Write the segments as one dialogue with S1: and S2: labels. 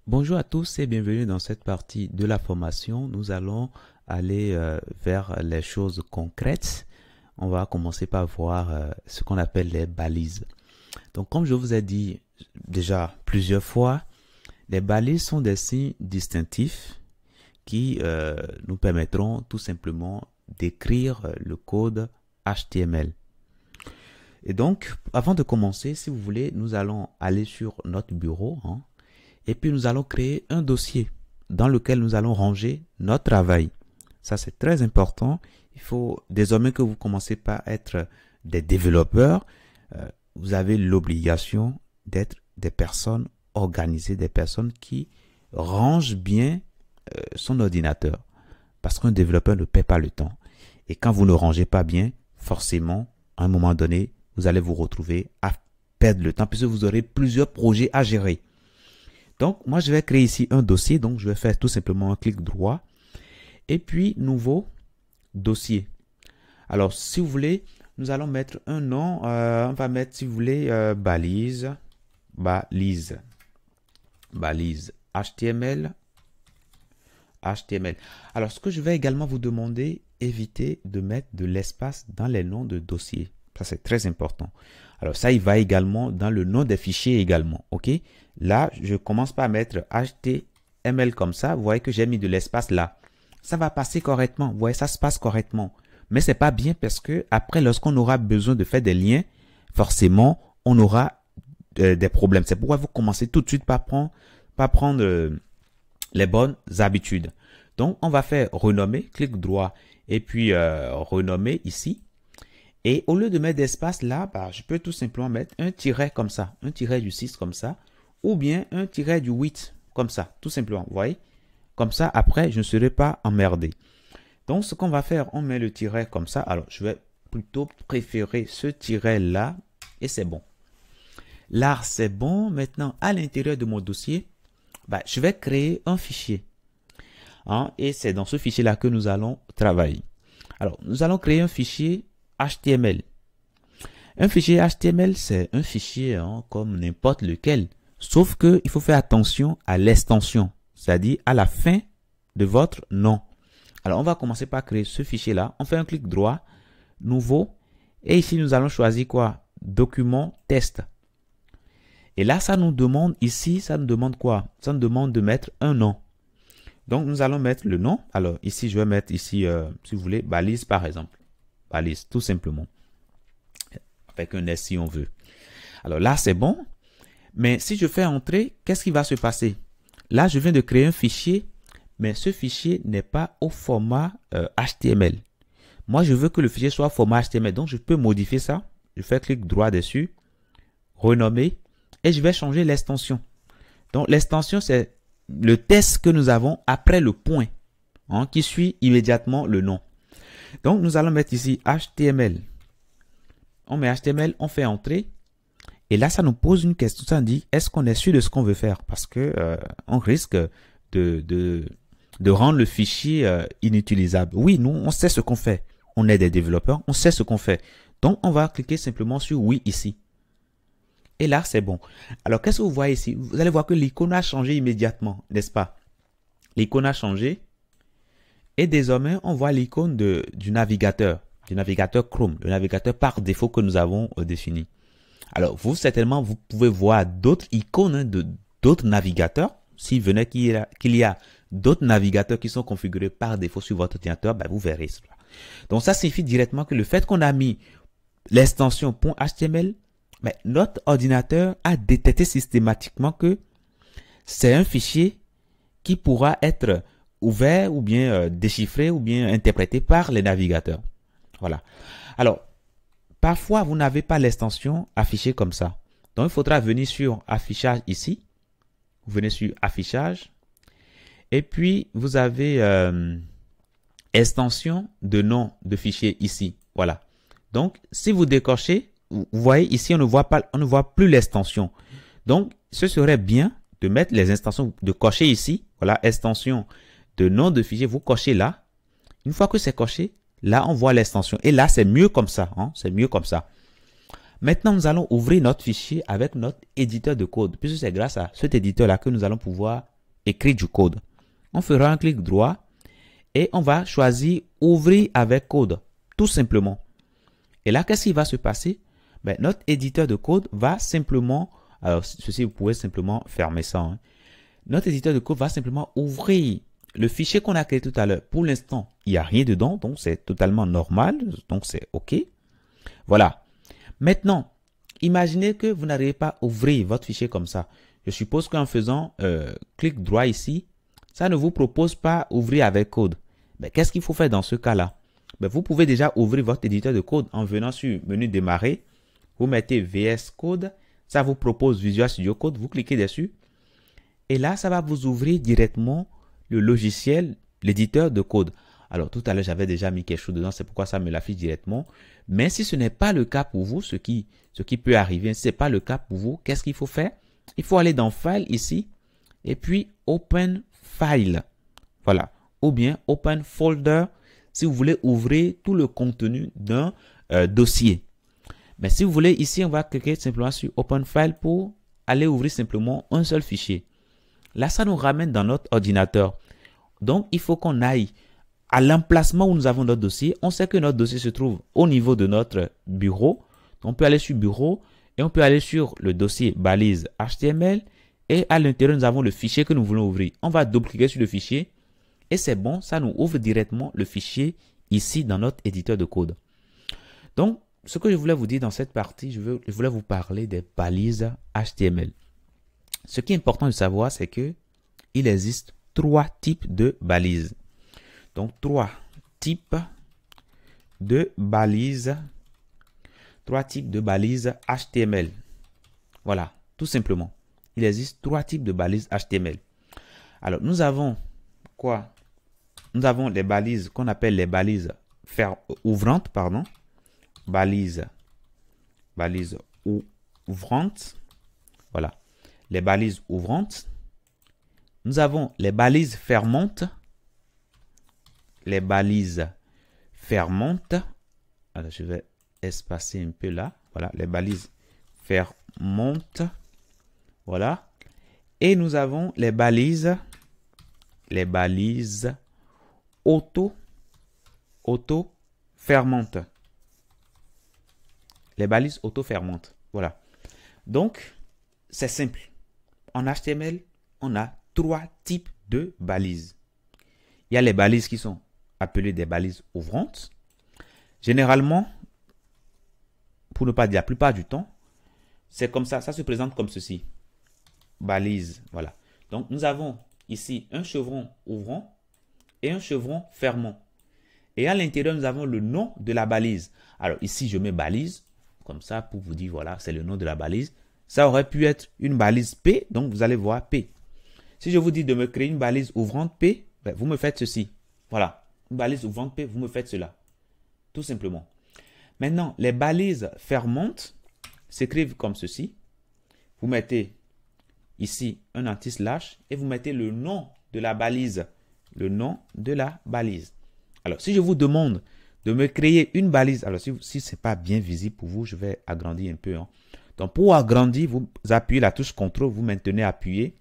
S1: Bonjour à tous et bienvenue dans cette partie de la formation. Nous allons aller vers les choses concrètes. On va commencer par voir ce qu'on appelle les balises. Donc, comme je vous ai dit déjà plusieurs fois, les balises sont des signes distinctifs qui nous permettront tout simplement d'écrire le code HTML. Et donc, avant de commencer, si vous voulez, nous allons aller sur notre bureau, et puis nous allons créer un dossier dans lequel nous allons ranger notre travail. Ça, c'est très important. Il faut, désormais que vous commencez par être des développeurs, vous avez l'obligation d'être des personnes organisées, des personnes qui rangent bien son ordinateur. Parce qu'un développeur ne perd pas le temps. Et quand vous ne rangez pas bien, forcément, à un moment donné, vous allez vous retrouver à perdre le temps puisque vous aurez plusieurs projets à gérer. Donc, moi, je vais créer ici un dossier. Donc, je vais faire tout simplement un clic droit. Et puis, nouveau dossier. Alors, si vous voulez, nous allons mettre un nom. On va mettre, si vous voulez, balise HTML. Alors, ce que je vais également vous demander, évitez de mettre de l'espace dans les noms de dossiers. Ça, c'est très important. Alors, ça, il va également dans le nom des fichiers également. OK? Là, je commence par mettre HTML comme ça. Vous voyez que j'ai mis de l'espace là. Ça va passer correctement. Vous voyez, ça se passe correctement. Mais c'est pas bien parce que après, lorsqu'on aura besoin de faire des liens, forcément, on aura des problèmes. C'est pourquoi vous commencez tout de suite par prendre les bonnes habitudes. Donc, on va faire renommer, clic droit et puis renommer ici. Et au lieu de mettre d'espace là, je peux tout simplement mettre un tiret comme ça, un tiret du 6 comme ça, ou bien un tiret du 8 comme ça, tout simplement, vous voyez. Comme ça, après, je ne serai pas emmerdé. Donc, ce qu'on va faire, on met le tiret comme ça. Alors, je vais plutôt préférer ce tiret là, et c'est bon. Là, c'est bon. Maintenant, à l'intérieur de mon dossier, je vais créer un fichier. Et c'est dans ce fichier-là que nous allons travailler. Alors, nous allons créer un fichier HTML. Un fichier HTML, c'est un fichier comme n'importe lequel. Sauf que il faut faire attention à l'extension, c'est-à-dire à la fin de votre nom. Alors, on va commencer par créer ce fichier-là. On fait un clic droit, nouveau. Et ici, nous allons choisir quoi? Document test. Et là, ça nous demande ici, ça nous demande quoi? Ça nous demande de mettre un nom. Donc, nous allons mettre le nom. Alors, ici, je vais mettre ici, si vous voulez, balise par exemple. Balise, tout simplement. Avec un S si on veut. Alors là, c'est bon. Mais si je fais entrer, qu'est-ce qui va se passer? Là, je viens de créer un fichier, mais ce fichier n'est pas au format HTML. Moi, je veux que le fichier soit au format HTML. Donc, je peux modifier ça. Je fais clic droit dessus, renommer, et je vais changer l'extension. Donc, l'extension, c'est le test que nous avons après le point, qui suit immédiatement le nom. Donc, nous allons mettre ici HTML. On met HTML, on fait entrer. Et là, ça nous pose une question. Ça nous dit, est-ce qu'on est sûr de ce qu'on veut faire? Parce que on risque de rendre le fichier inutilisable. Oui, nous, on sait ce qu'on fait. On est des développeurs, on sait ce qu'on fait. Donc, on va cliquer simplement sur oui ici. Et là, c'est bon. Alors, qu'est-ce que vous voyez ici? Vous allez voir que l'icône a changé immédiatement, n'est-ce pas? L'icône a changé. Et désormais, on voit l'icône du navigateur Chrome, le navigateur par défaut que nous avons défini. Alors, vous, certainement, vous pouvez voir d'autres icônes d'autres navigateurs. S'il venait qu'il y a d'autres navigateurs qui sont configurés par défaut sur votre ordinateur, vous verrez cela. Donc, ça signifie directement que le fait qu'on a mis l'extension .html, notre ordinateur a détecté systématiquement que c'est un fichier qui pourra être ouvert ou bien déchiffré ou bien interprété par les navigateurs. Voilà. Alors, parfois, vous n'avez pas l'extension affichée comme ça. Donc, il faudra venir sur affichage ici. Vous venez sur affichage. Et puis, vous avez extension de nom de fichier ici. Voilà. Donc, si vous décochez, vous voyez ici, on ne voit plus l'extension. Donc, ce serait bien de mettre les extensions, de cocher ici. Voilà, extension de nom de fichier. Vous cochez là. Une fois que c'est coché, là, on voit l'extension. Et là, c'est mieux comme ça. C'est mieux comme ça. Maintenant, nous allons ouvrir notre fichier avec notre éditeur de code. Puisque c'est grâce à cet éditeur-là que nous allons pouvoir écrit du code. On fera un clic droit et on va choisir ouvrir avec code, tout simplement. Et là, qu'est-ce qui va se passer? Ben, notre éditeur de code va simplement, alors ceci, vous pouvez simplement fermer ça. Hein. Notre éditeur de code va simplement ouvrir le fichier qu'on a créé tout à l'heure. Pour l'instant, il n'y a rien dedans, donc c'est totalement normal, donc c'est OK. Voilà. Maintenant, imaginez que vous n'arrivez pas à ouvrir votre fichier comme ça. Je suppose qu'en faisant clic droit ici, ça ne vous propose pas ouvrir avec code. Mais qu'est-ce qu'il faut faire dans ce cas-là? Ben, vous pouvez déjà ouvrir votre éditeur de code en venant sur menu démarrer. Vous mettez VS Code. Ça vous propose Visual Studio Code. Vous cliquez dessus. Et là, ça va vous ouvrir directement le logiciel, l'éditeur de code. Alors, tout à l'heure, j'avais déjà mis quelque chose dedans. C'est pourquoi ça me l'affiche directement. Mais si ce n'est pas le cas pour vous, ce qui peut arriver, si ce n'est pas le cas pour vous, qu'est-ce qu'il faut faire? Il faut aller dans File ici. Et puis, Open File. Voilà. Ou bien Open Folder si vous voulez ouvrir tout le contenu d'un dossier. Mais si vous voulez, ici, on va cliquer simplement sur Open File pour aller ouvrir simplement un seul fichier. Là, ça nous ramène dans notre ordinateur. Donc, il faut qu'on aille à l'emplacement où nous avons notre dossier. On sait que notre dossier se trouve au niveau de notre bureau. On peut aller sur Bureau et on peut aller sur le dossier balise HTML. Et à l'intérieur, nous avons le fichier que nous voulons ouvrir. On va double-cliquer sur le fichier. Et c'est bon, ça nous ouvre directement le fichier ici dans notre éditeur de code. Donc, ce que je voulais vous dire dans cette partie, je voulais vous parler des balises HTML. Ce qui est important de savoir, c'est que il existe 3 types de balises. Donc, 3 types de balises. 3 types de balises HTML. Voilà, tout simplement. Il existe 3 types de balises HTML. Alors, nous avons quoi? Nous avons les balises qu'on appelle les balises ouvrantes, pardon. Balises ouvrantes. Voilà. Les balises ouvrantes. Nous avons les balises fermantes. Les balises fermantes. Alors, je vais espacer un peu là. Voilà, les balises fermantes. Voilà. Et nous avons les balises auto-fermantes. Les balises auto-fermantes. Voilà. Donc, c'est simple. En HTML, on a 3 types de balises. Il y a les balises qui sont appelées des balises ouvrantes. Généralement, pour ne pas dire la plupart du temps, c'est comme ça. Ça se présente comme ceci. Balise. Voilà. Donc, nous avons ici un chevron ouvrant et un chevron fermant. Et à l'intérieur, nous avons le nom de la balise. Alors ici, je mets balise, comme ça, pour vous dire, voilà, c'est le nom de la balise. Ça aurait pu être une balise P, donc vous allez voir P. Si je vous dis de me créer une balise ouvrante P, ben, vous me faites ceci. Voilà, une balise ouvrante P, vous me faites cela. Tout simplement. Maintenant, les balises fermantes s'écrivent comme ceci. Vous mettez ici un anti-slash et vous mettez le nom de la balise. Le nom de la balise. Alors, si je vous demande de me créer une balise, alors si ce n'est pas bien visible pour vous, je vais agrandir un peu. Hein. Donc, pour agrandir, vous appuyez la touche CTRL, vous maintenez appuyé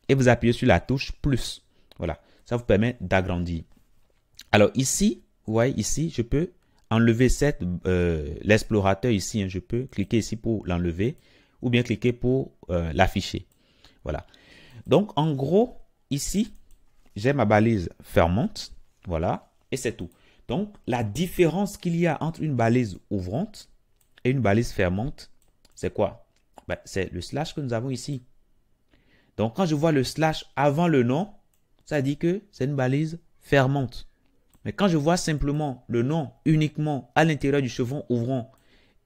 S1: et vous appuyez sur la touche plus. Voilà, ça vous permet d'agrandir. Alors ici, vous voyez ici, je peux enlever l'explorateur ici. Hein, je peux cliquer ici pour l'enlever ou bien cliquer pour l'afficher. Voilà. Donc, en gros, ici, j'ai ma balise fermante. Voilà. Et c'est tout. Donc, la différence qu'il y a entre une balise ouvrante et une balise fermante, c'est quoi? Ben, c'est le slash que nous avons ici. Donc, quand je vois le slash avant le nom, ça dit que c'est une balise fermante. Mais quand je vois simplement le nom uniquement à l'intérieur du chevron ouvrant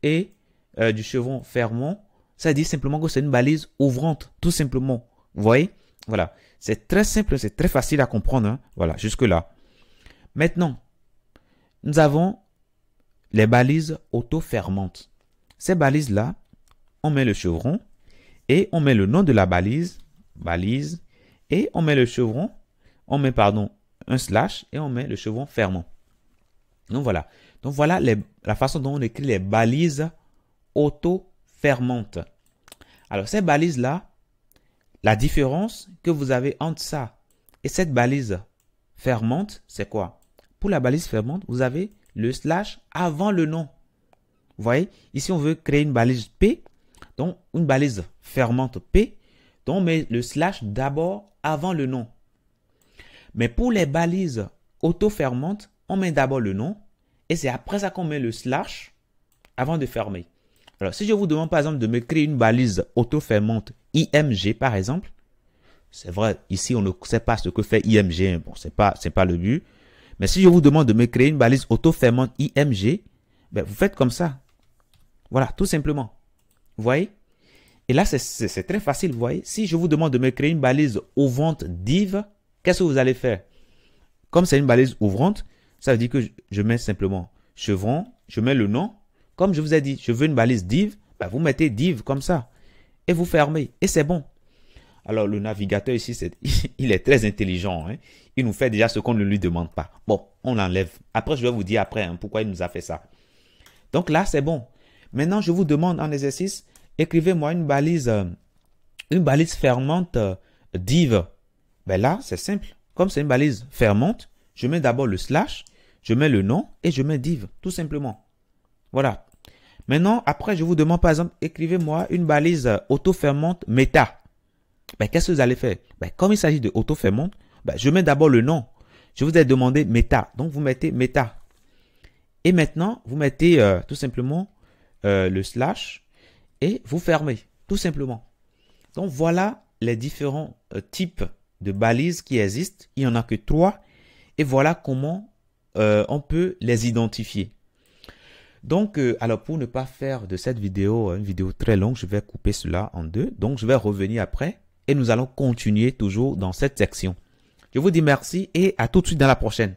S1: et du chevron fermant, ça dit simplement que c'est une balise ouvrante, tout simplement. Vous voyez? Voilà. C'est très simple, c'est très facile à comprendre. Hein? Voilà, jusque-là. Maintenant, nous avons les balises auto-fermantes. Ces balises-là, on met le chevron et on met le nom de la balise, et on met le chevron, on met, pardon, un slash et on met le chevron fermant. Donc voilà. Donc voilà la façon dont on écrit les balises auto-fermantes. Alors ces balises-là, la différence que vous avez entre ça et cette balise fermante, c'est quoi? Pour la balise fermante, vous avez le slash avant le nom. Vous voyez, ici, on veut créer une balise P, donc une balise fermante P, donc on met le slash d'abord avant le nom. Mais pour les balises auto-fermantes, on met d'abord le nom et c'est après ça qu'on met le slash avant de fermer. Alors, si je vous demande par exemple de me créer une balise auto-fermante IMG par exemple, c'est vrai, ici on ne sait pas ce que fait IMG, bon, c'est pas le but. Mais si je vous demande de me créer une balise auto-fermante IMG, ben, vous faites comme ça. Voilà, tout simplement. Vous voyez? Et là, c'est très facile, vous voyez. Si je vous demande de me créer une balise ouvrante div, qu'est-ce que vous allez faire? Comme c'est une balise ouvrante, ça veut dire que je mets simplement chevron, je mets le nom. Comme je vous ai dit, je veux une balise div, ben vous mettez div comme ça. Et vous fermez. Et c'est bon. Alors, le navigateur ici, il est très intelligent. Hein. Il nous fait déjà ce qu'on ne lui demande pas. Bon, on l'enlève. Après, je vais vous dire après pourquoi il nous a fait ça. Donc là, c'est bon. Maintenant, je vous demande en exercice, écrivez-moi une balise fermante div. Ben là, c'est simple. Comme c'est une balise fermante, je mets d'abord le slash, je mets le nom et je mets div, tout simplement. Voilà. Maintenant, après, je vous demande par exemple, écrivez-moi une balise auto-fermante méta. Ben, qu'est-ce que vous allez faire? Ben, comme il s'agit de auto-fermante, ben, je mets d'abord le nom. Je vous ai demandé méta. Donc, vous mettez méta. Et maintenant, vous mettez tout simplement le slash et vous fermez. Tout simplement. Donc, voilà les différents types de balises qui existent. Il n'y en a que 3. Et voilà comment on peut les identifier. Donc, alors pour ne pas faire de cette vidéo une vidéo très longue, je vais couper cela en 2. Donc, je vais revenir après et nous allons continuer toujours dans cette section. Je vous dis merci et à tout de suite dans la prochaine.